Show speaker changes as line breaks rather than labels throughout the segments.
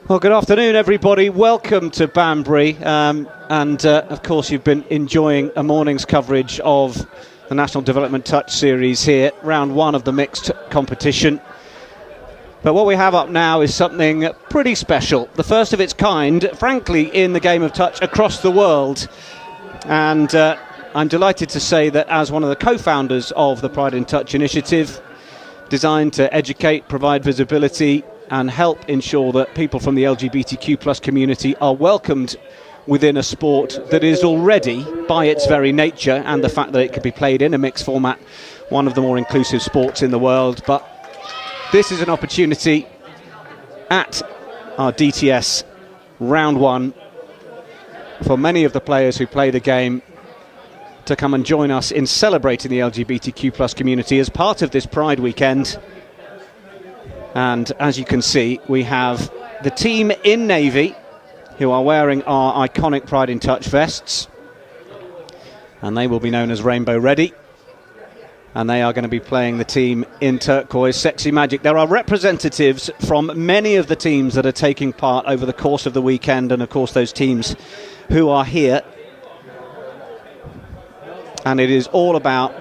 Well, good afternoon, everybody. Welcome to Banbury. Of course, you've been enjoying a morning's coverage of the National Development Touch Series here, round one of the mixed competition. But what we have up now is something pretty special, the first of its kind, frankly, in the game of touch across the world. And I'm delighted to say that as one of the co-founders of the Pride in Touch initiative, designed to educate, provide visibility, and help ensure that people from the LGBTQ plus community are welcomed within a sport that is already, by its very nature and the fact that it can be played in a mixed format, one of the more inclusive sports in the world. But this is an opportunity at our DTS round one for many of the players who play the game to come and join us in celebrating the LGBTQ plus community as part of this Pride weekend. And as you can see, we have the team in navy who are wearing our iconic Pride in Touch vests, and they will be known as Rainbow Ready, and they are going to be playing the team in turquoise, Sexy Magic. There are representatives from many of the teams that are taking part over the course of the weekend, and of course those teams who are here, and it is all about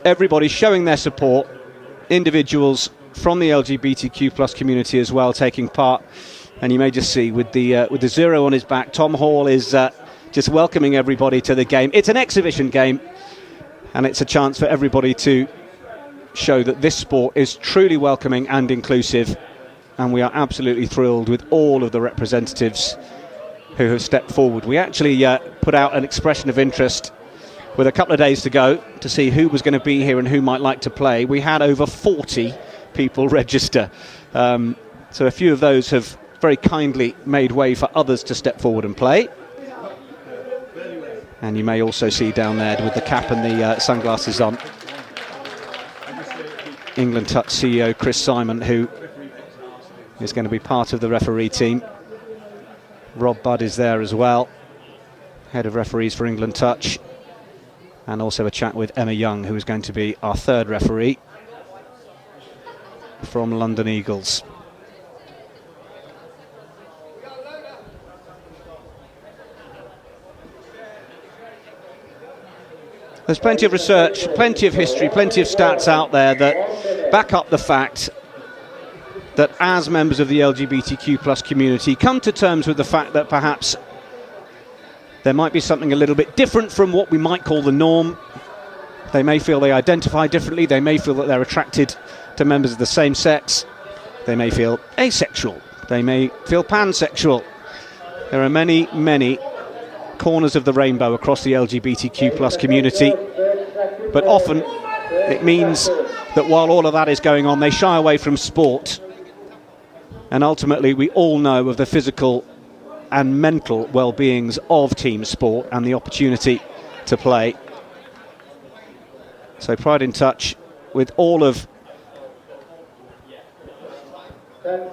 everybody showing their support, individuals from the LGBTQ plus community as well taking part. And you may just see with the zero on his back, Tom Hall is just welcoming everybody to the game. It's an exhibition game, and it's a chance for everybody to show that this sport is truly welcoming and inclusive, and we are absolutely thrilled with all of the representatives who have stepped forward. We actually put out an expression of interest with a couple of days to go to see who was going to be here and who might like to play. We had over 40 people register, so a few of those have very kindly made way for others to step forward and play. And you may also see down there with the cap and the sunglasses on, England Touch CEO Chris Simon, who is going to be part of the referee team. Rob Budd is there as well, head of referees for England Touch, and also a chat with Emma Young, who is going to be our third referee from London Eagles. There's plenty of research, plenty of history, plenty of stats out there that back up the fact that as members of the LGBTQ plus community come to terms with the fact that perhaps there might be something a little bit different from what we might call the norm. They may feel they identify differently, they may feel that they're attracted to members of the same sex, they may feel asexual, they may feel pansexual. There are many, many corners of the rainbow across the LGBTQ plus community, but often it means that while all of that is going on, they shy away from sport, and ultimately we all know of the physical and mental well-beings of team sport and the opportunity to play. So Pride in Touch, with all of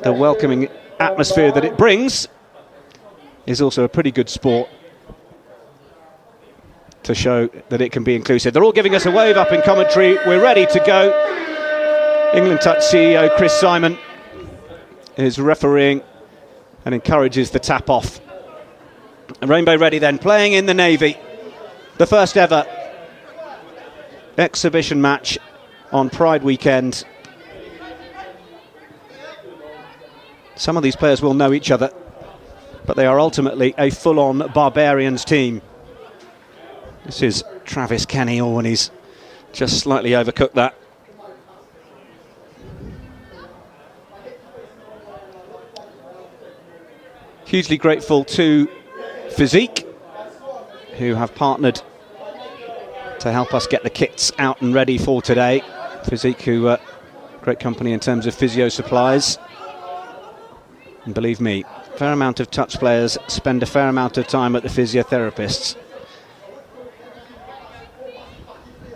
the welcoming atmosphere that it brings, is also a pretty good sport to show that it can be inclusive. They're all giving us a wave up in commentary. We're ready to go. England Touch CEO Chris Simon is refereeing and encourages the tap off. And Rainbow Ready then playing in the navy. The first ever exhibition match on Pride weekend. Some of these players will know each other, but they are ultimately a full-on Barbarians team. This is Travis Kenny, and he's just slightly overcooked that. Hugely grateful to Physique, who have partnered to help us get the kits out and ready for today. Physique, who great company in terms of physio supplies. And believe me, a fair amount of touch players spend a fair amount of time at the physiotherapists.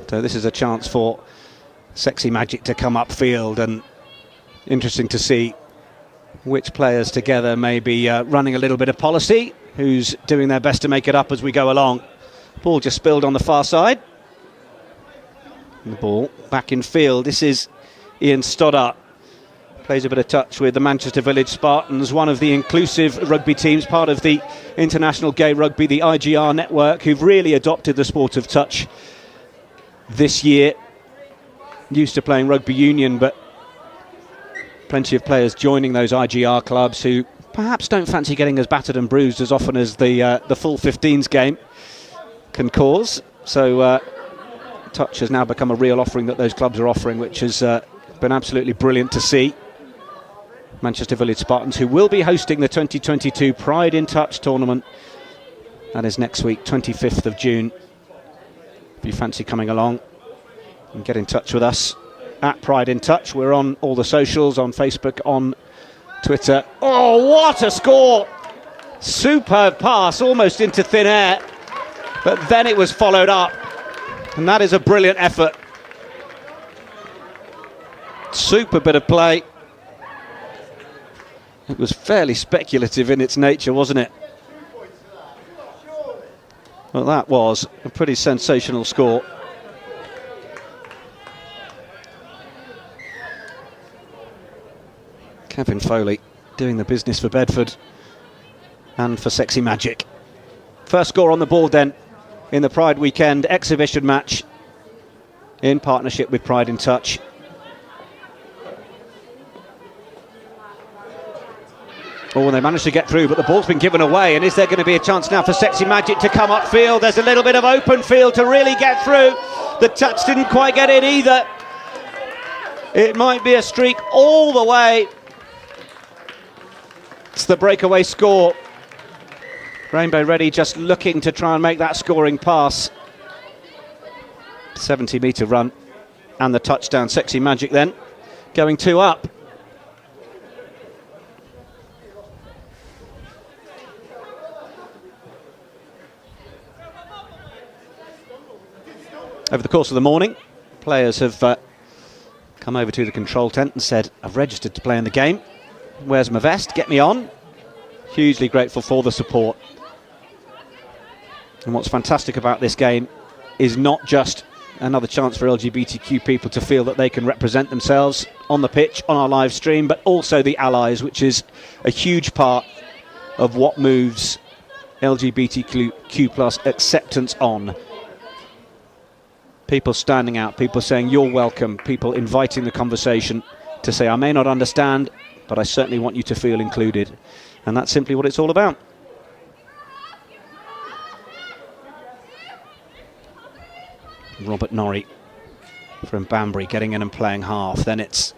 So this is a chance for Sexy Magic to come upfield, and interesting to see which players together may be running a little bit of policy, who's doing their best to make it up as we go along. Ball just spilled on the far side. And the ball back in field. This is Ian Stoddart plays a bit of touch with the Manchester Village Spartans, one of the inclusive rugby teams, part of the International Gay Rugby, the IGR network, who've really adopted the sport of touch this year. Used to playing rugby union, but plenty of players joining those IGR clubs who perhaps don't fancy getting as battered and bruised as often as the full 15s game can cause. So touch has now become a real offering that those clubs are offering, which has been absolutely brilliant to see. Manchester Village Spartans, who will be hosting the 2022 Pride in Touch tournament. That is next week, 25th of June. If you fancy coming along, and get in touch with us at Pride in Touch. We're on all the socials, on Facebook, on Twitter. Oh, what a score! Superb pass, almost into thin air, but then it was followed up, and that is a brilliant effort. Super bit of play. It was fairly speculative in its nature, wasn't it? Well, that was a pretty sensational score. Kevin Foley doing the business for Bedford and for Sexy Magic. First score on the board then in the Pride Weekend exhibition match in partnership with Pride in Touch. Oh, they managed to get through, but the ball's been given away, and is there going to be a chance now for Sexy Magic to come upfield? There's a little bit of open field to really get through. The touch didn't quite get in either. It might be a streak all the way. It's the breakaway score. Rainbow Ready just looking to try and make that scoring pass. 70-metre run and the touchdown. Sexy Magic then going 2 up. Over the course of the morning, players have come over to the control tent and said, I've registered to play in the game. Where's my vest? Get me on. Hugely grateful for the support. And what's fantastic about this game is not just another chance for LGBTQ people to feel that they can represent themselves on the pitch, on our live stream, but also the allies, which is a huge part of what moves LGBTQ plus acceptance on. People standing out, people saying you're welcome, people inviting the conversation to say I may not understand, but I certainly want you to feel included. And that's simply what it's all about. Robert Norrie from Banbury getting in and playing half. Then it's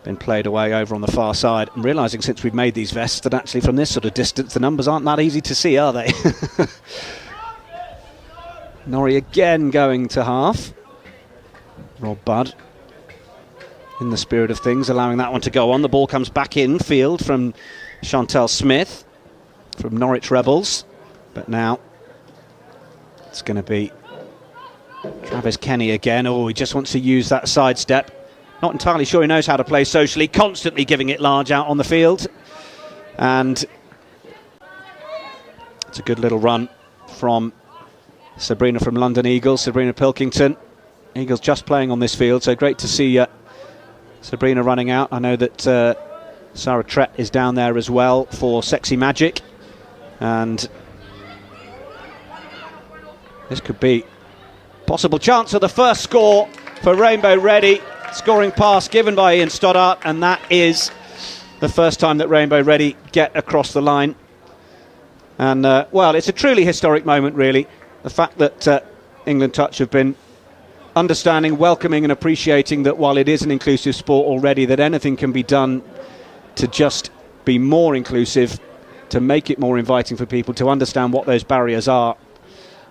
been played away over on the far side. And realising since we've made these vests that actually from this sort of distance the numbers aren't that easy to see, are they? Norrie again going to half. Rob Budd, in the spirit of things, allowing that one to go on. The ball comes back in field from Chantel Smith from Norwich Rebels. But now it's going to be Travis Kenny again. Oh, he just wants to use that sidestep. Not entirely sure he knows how to play socially. Constantly giving it large out on the field. And it's a good little run from Sabrina from London Eagles, Sabrina Pilkington. Eagles just playing on this field, so great to see Sabrina running out. I know that Sarah Trett is down there as well for Sexy Magic. And this could be possible chance of the first score for Rainbow Ready. Scoring pass given by Ian Stoddart, and that is the first time that Rainbow Ready get across the line. And, well, it's a truly historic moment, really. The fact that England Touch have been understanding, welcoming and appreciating that while it is an inclusive sport already, that anything can be done to just be more inclusive, to make it more inviting for people, to understand what those barriers are,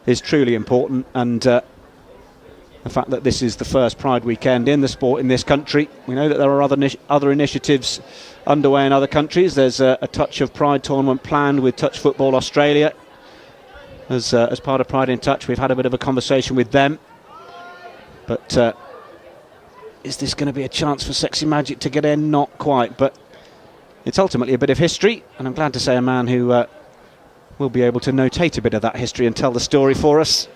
is truly important. And the fact that this is the first Pride weekend in the sport in this country, we know that there are other initiatives underway in other countries. There's a Touch of Pride tournament planned with Touch Football Australia. As part of Pride in Touch, we've had a bit of a conversation with them. But is this going to be a chance for Sexy Magic to get in? Not quite, but it's ultimately a bit of history, and I'm glad to say a man who will be able to notate a bit of that history and tell the story for us.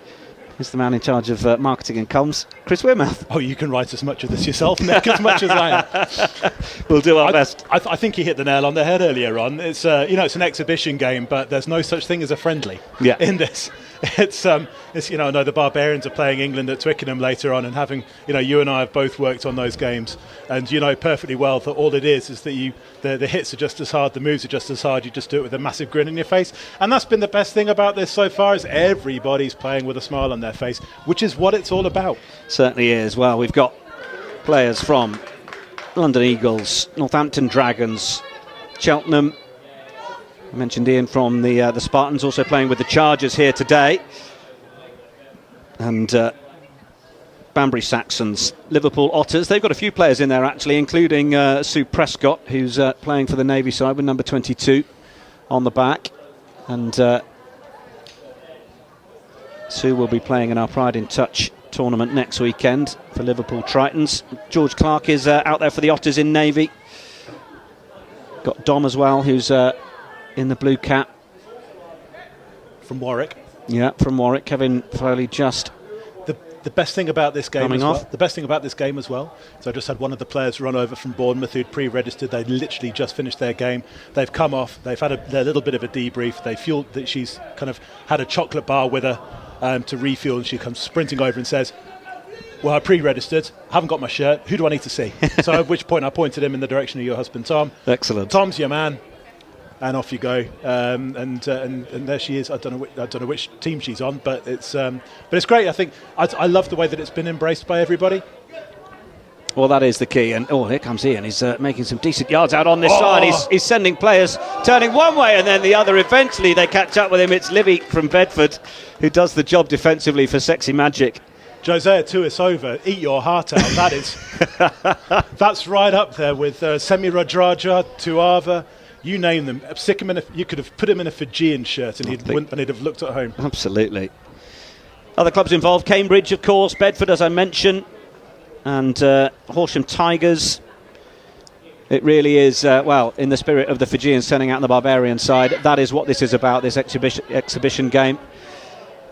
is the man in charge of marketing and comms, Chris Wearmouth.
Oh, you can write as much of this yourself, Nick, as much as I am.
We'll do our best.
I think you hit the nail on the head earlier on. It's it's an exhibition game, but there's no such thing as a friendly in this. It's I know the Barbarians are playing England at Twickenham later on, and having you and I have both worked on those games, and you know perfectly well that all it is that the hits are just as hard, the moves are just as hard. You just do it with a massive grin on your face, and that's been the best thing about this so far. Is everybody's playing with a smile on their face, which is what it's all about.
Certainly is. Well, we've got players from London Eagles, Northampton Dragons, Cheltenham. I mentioned Ian from the Spartans, also playing with the Chargers here today. And Banbury Saxons, Liverpool Otters. They've got a few players in there, actually, including Sue Prescott, who's playing for the Navy side with number 22 on the back. And Sue will be playing in our Pride in Touch tournament next weekend for Liverpool Tritons. George Clark is out there for the Otters in Navy. Got Dom as well, who's in the blue cap.
From Warwick.
Yeah, from Warwick. Kevin Foley just
the best thing about this game
coming
as
off.
well. The best thing about this game as well. So I just had one of the players run over from Bournemouth who'd pre-registered. They literally just finished their game. They've come off. They've had a little bit of a debrief. They feel that she's kind of had a chocolate bar with her to refuel, and she comes sprinting over and says, "Well, I pre-registered. Haven't got my shirt. Who do I need to see?" So at which point I pointed him in the direction of your husband, Tom.
Excellent.
Tom's your man. And off you go, and there she is. I don't know which team she's on, but it's great. I think I love the way that it's been embraced by everybody.
Well, that is the key. And here comes Ian. He's making some decent yards out on this side. He's sending players turning one way and then the other. Eventually, they catch up with him. It's Livy from Bedford who does the job defensively for Sexy Magic.
Josiah Tuisova, eat your heart out. That is, that's right up there with Semi Radraja, Tuava. You name them. Stick him in you could have put him in a Fijian shirt and he'd have looked at home. Absolutely.
Other clubs involved: Cambridge, of course, Bedford, as I mentioned, and Horsham Tigers. It really is, in the spirit of the Fijians turning out on the Barbarian side. That is what this is about, this exhibition game.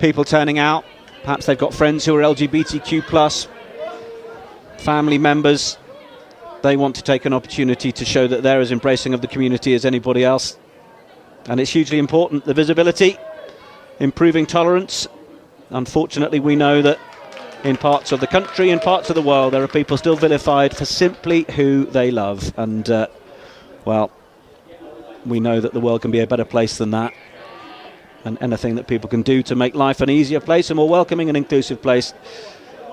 People turning out. Perhaps they've got friends who are LGBTQ+, family members. They want to take an opportunity to show that they're as embracing of the community as anybody else. And it's hugely important, the visibility, improving tolerance. Unfortunately, we know that in parts of the country, in parts of the world, there are people still vilified for simply who they love. And, we know that the world can be a better place than that. And anything that people can do to make life an easier place, a more welcoming and inclusive place,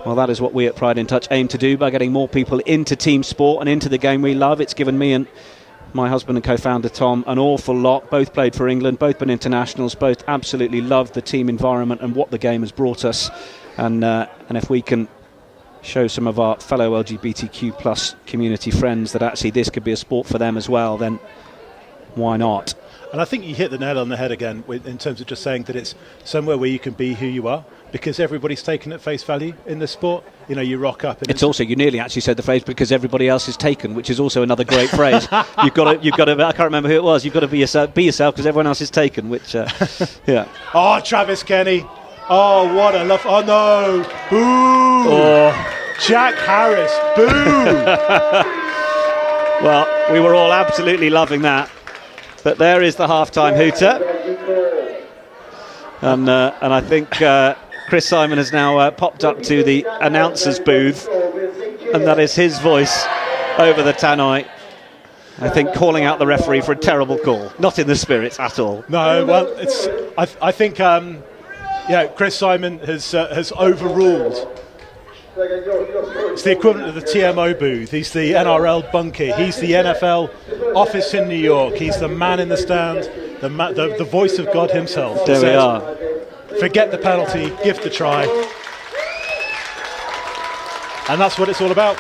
well, that is what we at Pride in Touch aim to do by getting more people into team sport and into the game we love. It's given me and my husband and co-founder Tom an awful lot. Both played for England, both been internationals, both absolutely loved the team environment and what the game has brought us. And if we can show some of our fellow LGBTQ+ community friends that actually this could be a sport for them as well, then why not?
And I think you hit the nail on the head again in terms of just saying that it's somewhere where you can be who you are, because everybody's taken at face value in this sport. You know, you rock up. And
it's also, you nearly actually said the phrase, because everybody else is taken, which is also another great phrase. You've got to. I can't remember who it was. You've got to be yourself because everyone else is taken. Which, yeah.
Oh, Travis Kenny. Oh, what a love. Oh no. Boo. Oh. Jack Harris. Boo.
Well, we were all absolutely loving that. But there is the half-time hooter. And I think Chris Simon has now popped up to the announcer's booth, and that is his voice over the tannoy, I think, calling out the referee for a terrible call. Not in the spirits at all.
No, well, it's. I think, Chris Simon has overruled. It's the equivalent of the TMO booth. He's the NRL bunkie. He's the NFL office in New York. He's the man in the stand, the voice of God himself.
There we are.
Forget the penalty, give the try. And that's what it's all about.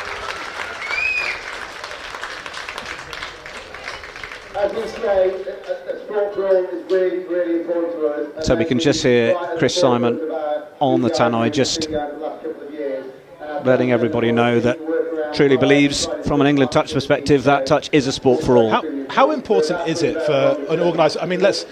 So we can just hear Chris Simon on the tannoy, just letting everybody know that truly believes, from an England touch perspective, that touch is a sport for all.
How important is it for an organiser? I mean, let's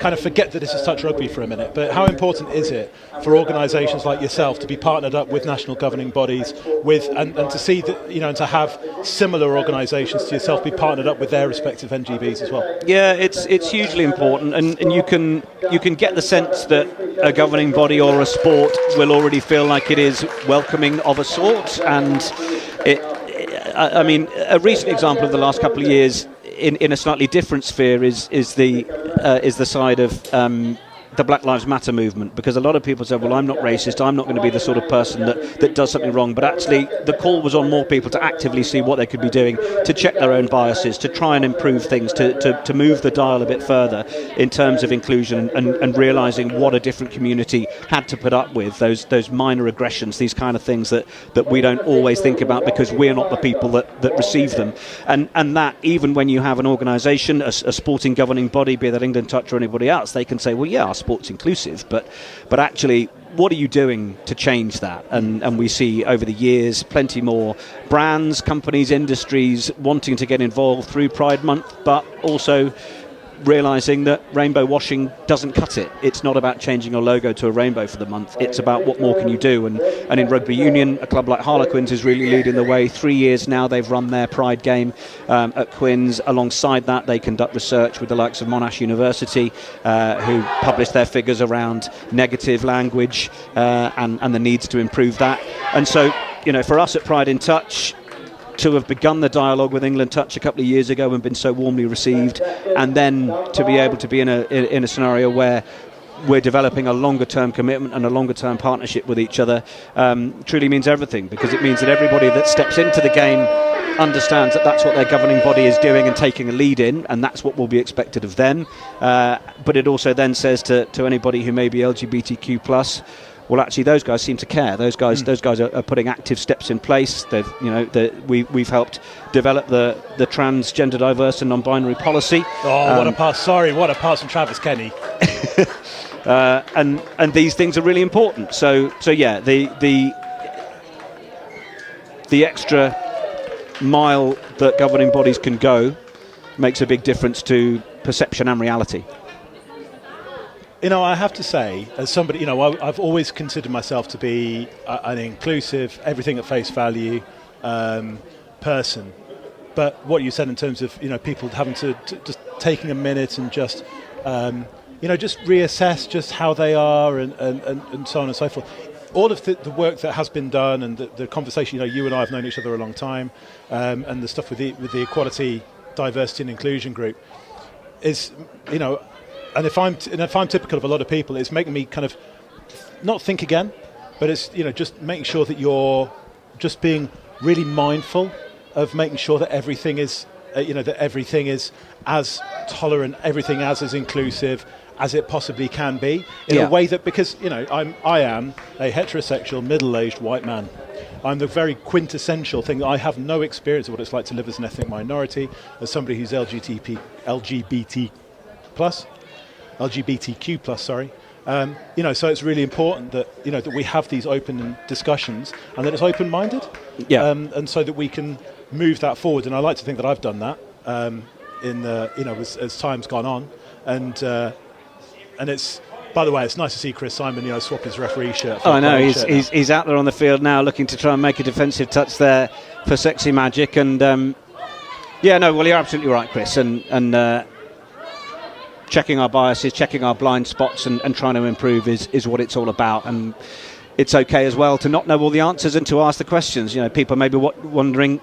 kind of forget that this is touch rugby for a minute, but how important is it for organisations like yourself to be partnered up with national governing bodies, and to see that, and to have similar organisations to yourself be partnered up with their respective NGBs as well?
Yeah, it's hugely important, and you can get the sense that a governing body or a sport will already feel like it is welcoming of a sort, and I mean, a recent example of the last couple of years in a slightly different sphere is the side of the Black Lives Matter movement, because a lot of people said, well, I'm not racist, I'm not going to be the sort of person that does something wrong, but actually the call was on more people to actively see what they could be doing, to check their own biases, to try and improve things, to move the dial a bit further in terms of inclusion and realising what a different community had to put up with, those minor aggressions, these kind of things that we don't always think about because we're not the people that receive them. And that even when you have an organisation, a sporting governing body, be that England Touch or anybody else, they can say, well, yeah, our sport's inclusive, but actually, what are you doing to change that? And we see over the years plenty more brands, companies, industries wanting to get involved through Pride Month, but also realising that rainbow washing doesn't cut it. It's not about changing a logo to a rainbow for the month. It's about what more can you do. And in rugby union, a club like Harlequins is really leading the way. 3 years now they've run their Pride game at Quins. Alongside that, they conduct research with the likes of Monash University, who publish their figures around negative language and the needs to improve that. And so, for us at Pride in Touch, to have begun the dialogue with England Touch a couple of years ago and been so warmly received, and then to be able to be in a scenario where we're developing a longer term commitment and a longer term partnership with each other, truly means everything, because it means that everybody that steps into the game understands that that's what their governing body is doing and taking a lead in, and that's what will be expected of them. But it also then says to anybody who may be LGBTQ+, well, actually, those guys seem to care. Those guys are putting active steps in place. We've helped develop the transgender, diverse, and non-binary policy.
Oh, what a pass! Sorry, what a pass from Travis Kenny.
And these things are really important. So yeah, the extra mile that governing bodies can go makes a big difference to perception and reality.
I have to say, as somebody, I've always considered myself to be an inclusive, everything at face value person. But what you said in terms of, people having to just taking a minute and just, just reassess just how they are and so on and so forth. All of the work that has been done and the conversation, you and I have known each other a long time, and the stuff with the Equality, Diversity and Inclusion group is, And if I'm typical of a lot of people, it's making me kind of not think again, but it's just making sure that you're just being really mindful of making sure that everything is as tolerant, everything as inclusive as it possibly can be in a way that, because I am a heterosexual middle-aged white man. I'm the very quintessential thing. I have no experience of what it's like to live as an ethnic minority, as somebody who's LGBTQ plus, sorry. So it's really important that that we have these open discussions and that it's open-minded, and so that we can move that forward. And I like to think that I've done that as time's gone on, and it's, by the way, it's nice to see Chris Simon swap his referee shirt.
I know he's out there on the field now, looking to try and make a defensive touch there for Sexy Magic, and well, you're absolutely right, Chris, and. Checking our biases, checking our blind spots and trying to improve is what it's all about. And it's okay as well to not know all the answers and to ask the questions. People may be wondering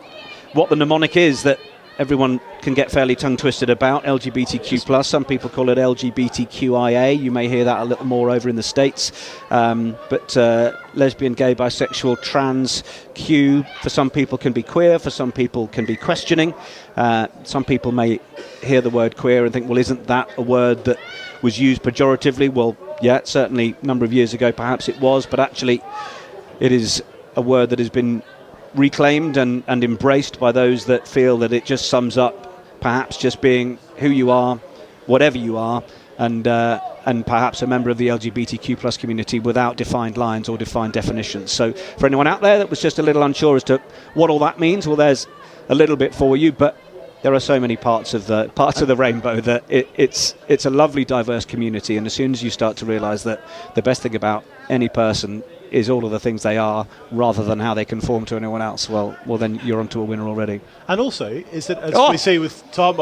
what the mnemonic is that everyone can get fairly tongue-twisted about, LGBTQ+. Some people call it LGBTQIA. You may hear that a little more over in the States. But lesbian, gay, bisexual, trans, Q, for some people can be queer, for some people can be questioning. Some people may hear the word queer and think, well, isn't that a word that was used pejoratively? Well, yeah, certainly a number of years ago perhaps it was, but actually it is a word that has been reclaimed and embraced by those that feel that it just sums up perhaps just being who you are, whatever you are, and perhaps a member of the LGBTQ plus community without defined lines or defined definitions. So for anyone out there that was just a little unsure as to what all that means, well, there's a little bit for you, but there are so many parts of the rainbow that it's a lovely, diverse community. And as soon as you start to realise that the best thing about any person is all of the things they are, rather than how they conform to anyone else, well, then you're onto a winner already.
And also, is that as we see with Tom,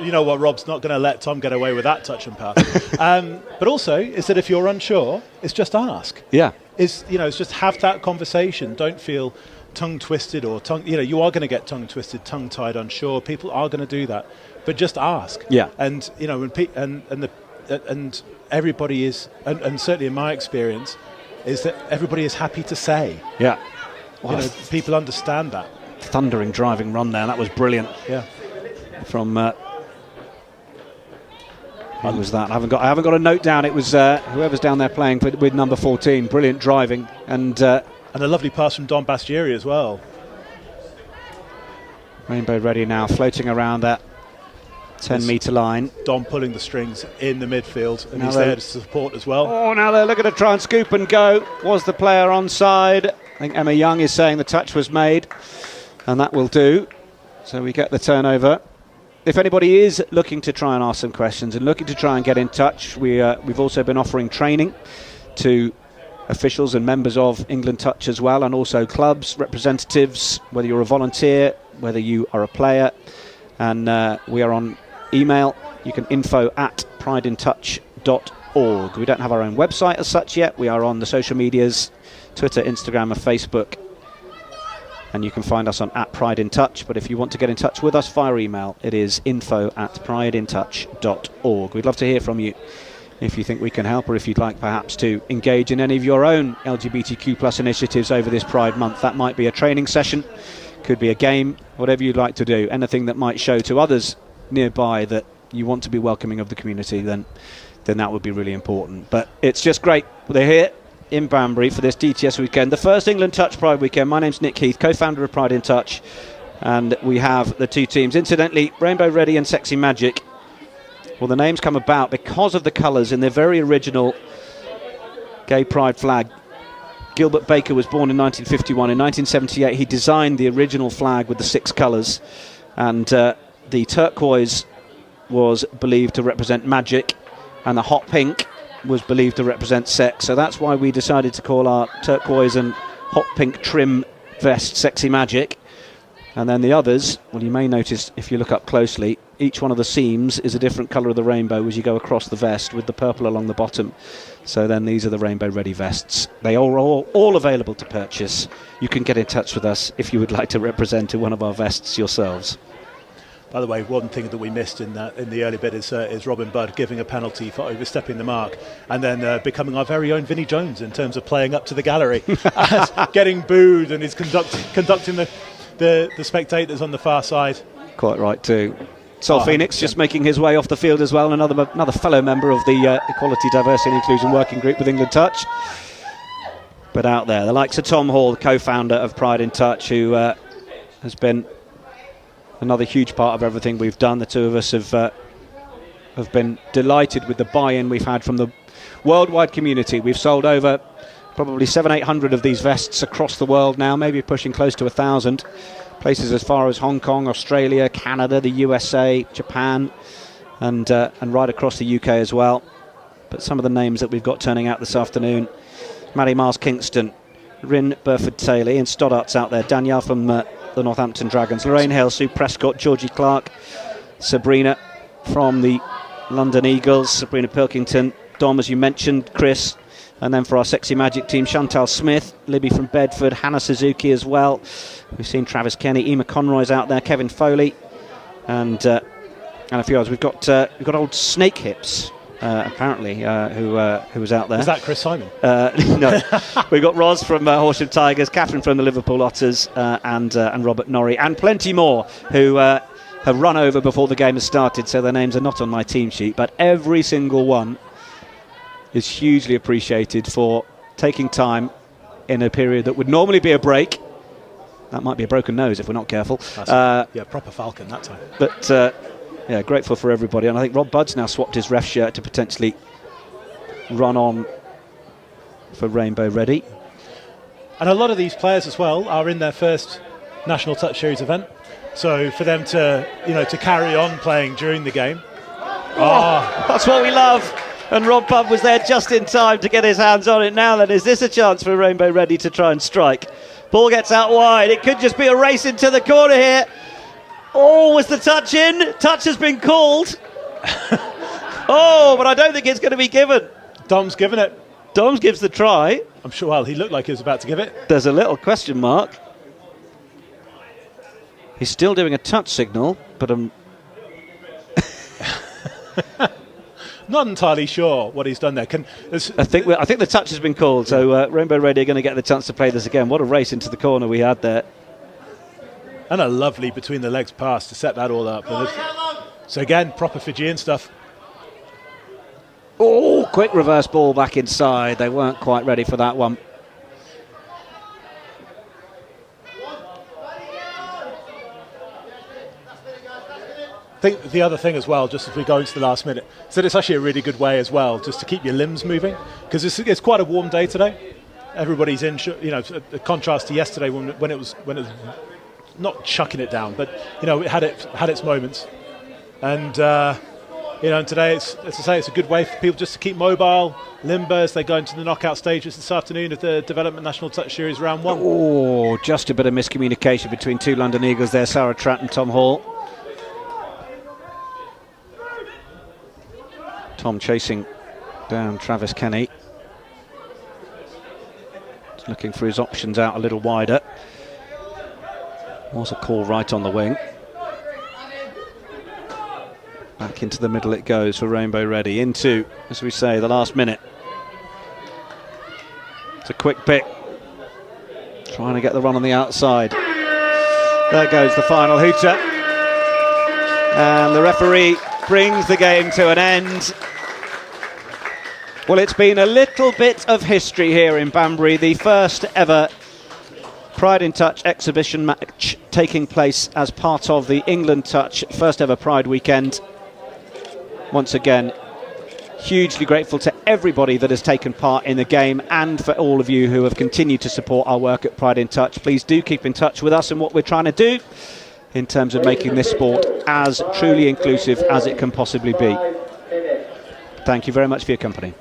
you know what, Rob's not going to let Tom get away with that touch and pass. But also, is that if you're unsure, it's just ask.
Yeah.
It's just have that conversation. Don't feel tongue twisted or you are going to get tongue twisted, tongue tied, unsure. People are going to do that, but just ask.
Yeah.
And and everybody is, and certainly in my experience, is that everybody is happy to say.
Yeah.
People understand that.
Thundering driving run there. That was brilliant.
Yeah.
From who was that? I haven't got a note down. It was whoever's down there playing with number 14. Brilliant driving and a
lovely pass from Don Bastieri as well.
Rainbow Ready now floating around that 10-metre line.
Don pulling the strings in the midfield, and he's there to support as well.
Oh, now they're looking to try and scoop and go. Was the player onside? I think Emma Young is saying the touch was made, and that will do. So we get the turnover. If anybody is looking to try and ask some questions and looking to try and get in touch, we've also been offering training to officials and members of England Touch as well, and also clubs, representatives, whether you're a volunteer, whether you are a player. And we are on email. You can info@prideintouch.org. We don't have our own website as such yet. We are on the social medias, Twitter, Instagram and Facebook. And you can find us on @PrideInTouch. But if you want to get in touch with us via email, it is info@prideintouch.org. We'd love to hear from you if you think we can help, or if you'd like perhaps to engage in any of your own LGBTQ+ initiatives over this Pride Month. That might be a training session, could be a game, whatever you'd like to do. Anything that might show to others nearby that you want to be welcoming of the community, then that would be really important. But it's just great. They're here in Banbury for this DTS weekend, the first England Touch Pride weekend. My name's Nick Heath, co-founder of Pride in Touch, and we have the two teams. Incidentally, Rainbow Ready and Sexy Magic, well, the names come about because of the colours in their very original gay pride flag. Gilbert Baker was born in 1951. In 1978 he designed the original flag with the 6 colours, and the turquoise was believed to represent magic, and the hot pink was believed to represent sex. So that's why we decided to call our turquoise and hot pink trim vest Sexy Magic. And then the others, well, you may notice if you look up closely, each one of the seams is a different colour of the rainbow as you go across the vest, with the purple along the bottom. So then these are the Rainbow Ready vests. They are all available to purchase. You can get in touch with us if you would like to represent one of our vests yourselves.
By the way, one thing that we missed in the early bit is Robin Budd giving a penalty for overstepping the mark, and then becoming our very own Vinnie Jones in terms of playing up to the gallery, getting booed, and he's conducting the spectators on the far side.
Quite right too. Sol Phoenix just making his way off the field as well, another fellow member of the Equality, Diversity and Inclusion Working Group with England Touch. But out there, the likes of Tom Hall, co-founder of Pride in Touch, who has been another huge part of everything we've done. The two of us have been delighted with the buy-in we've had from the worldwide community. We've sold over probably 700-800 of these vests across the world now, maybe pushing close to 1,000. Places as far as Hong Kong, Australia, Canada, the USA, Japan, and right across the UK as well. But some of the names that we've got turning out this afternoon: Maddie Miles Kingston, Rin Burford-Taylor, Ian Stoddart's out there, Danielle from the Northampton Dragons, Lorraine Hill, Sue Prescott, Georgie Clark, Sabrina from the London Eagles, Sabrina Pilkington, Dom, as you mentioned, Chris, and then for our Sexy Magic team, Chantal Smith, Libby from Bedford, Hannah Suzuki as well. We've seen Travis Kenny, Emma Conroy's out there, Kevin Foley, and a few others. We've got old Snake Hips, apparently, who was out there.
Is that Chris Simon?
No. We've got Roz from Horsham Tigers, Catherine from the Liverpool Otters, and Robert Norrie, and plenty more who have run over before the game has started, so their names are not on my team sheet. But every single one is hugely appreciated for taking time in a period that would normally be a break. That might be a broken nose if we're not careful.
Proper Falcon that time.
But grateful for everybody. And I think Rob Budd's now swapped his ref shirt to potentially run on for Rainbow Ready.
And a lot of these players as well are in their first National Touch Series event. So for them to carry on playing during the game.
That's what we love. And Rob Pubb was there just in time to get his hands on it. Now then, is this a chance for Rainbow Ready to try and strike? Ball gets out wide. It could just be a race into the corner here. Oh, was the touch in? Touch has been called. Oh, but I don't think it's going to be given.
Dom's given it.
Doms gives the try.
I'm sure, well, he looked like he was about to give it.
There's a little question mark. He's still doing a touch signal, but
not entirely sure what he's done there.
I think the touch has been called, so Rainbow Ready are going to get the chance to play this again. What a race into the corner we had there.
And a lovely between the legs pass to set that all up. So again, proper Fijian stuff.
Oh, quick reverse ball back inside. They weren't quite ready for that one.
I think the other thing as well, just as we go into the last minute, is that it's actually a really good way as well just to keep your limbs moving, because it's quite a warm day today. Everybody's in, a contrast to yesterday when it was not chucking it down, but it had its moments, and today it's a good way for people just to keep mobile, limber as they go into the knockout stages this afternoon of the Development National Touch Series round 1.
Oh, just a bit of miscommunication between two London Eagles there, Sarah Tratt and Tom Hall. Tom chasing down Travis Kenny. He's looking for his options out a little wider. Was a call right on the wing. Back into the middle it goes for Rainbow Ready. Into, as we say, the last minute. It's a quick pick. Trying to get the run on the outside. There goes the final hooter. And the referee brings the game to an end. Well, it's been a little bit of history here in Banbury. The first ever Pride in Touch exhibition match taking place as part of the England Touch first ever Pride weekend. Once again, hugely grateful to everybody that has taken part in the game, and for all of you who have continued to support our work at Pride in Touch. Please do keep in touch with us and what we're trying to do in terms of making this sport as truly inclusive as it can possibly be. Thank you very much for your company.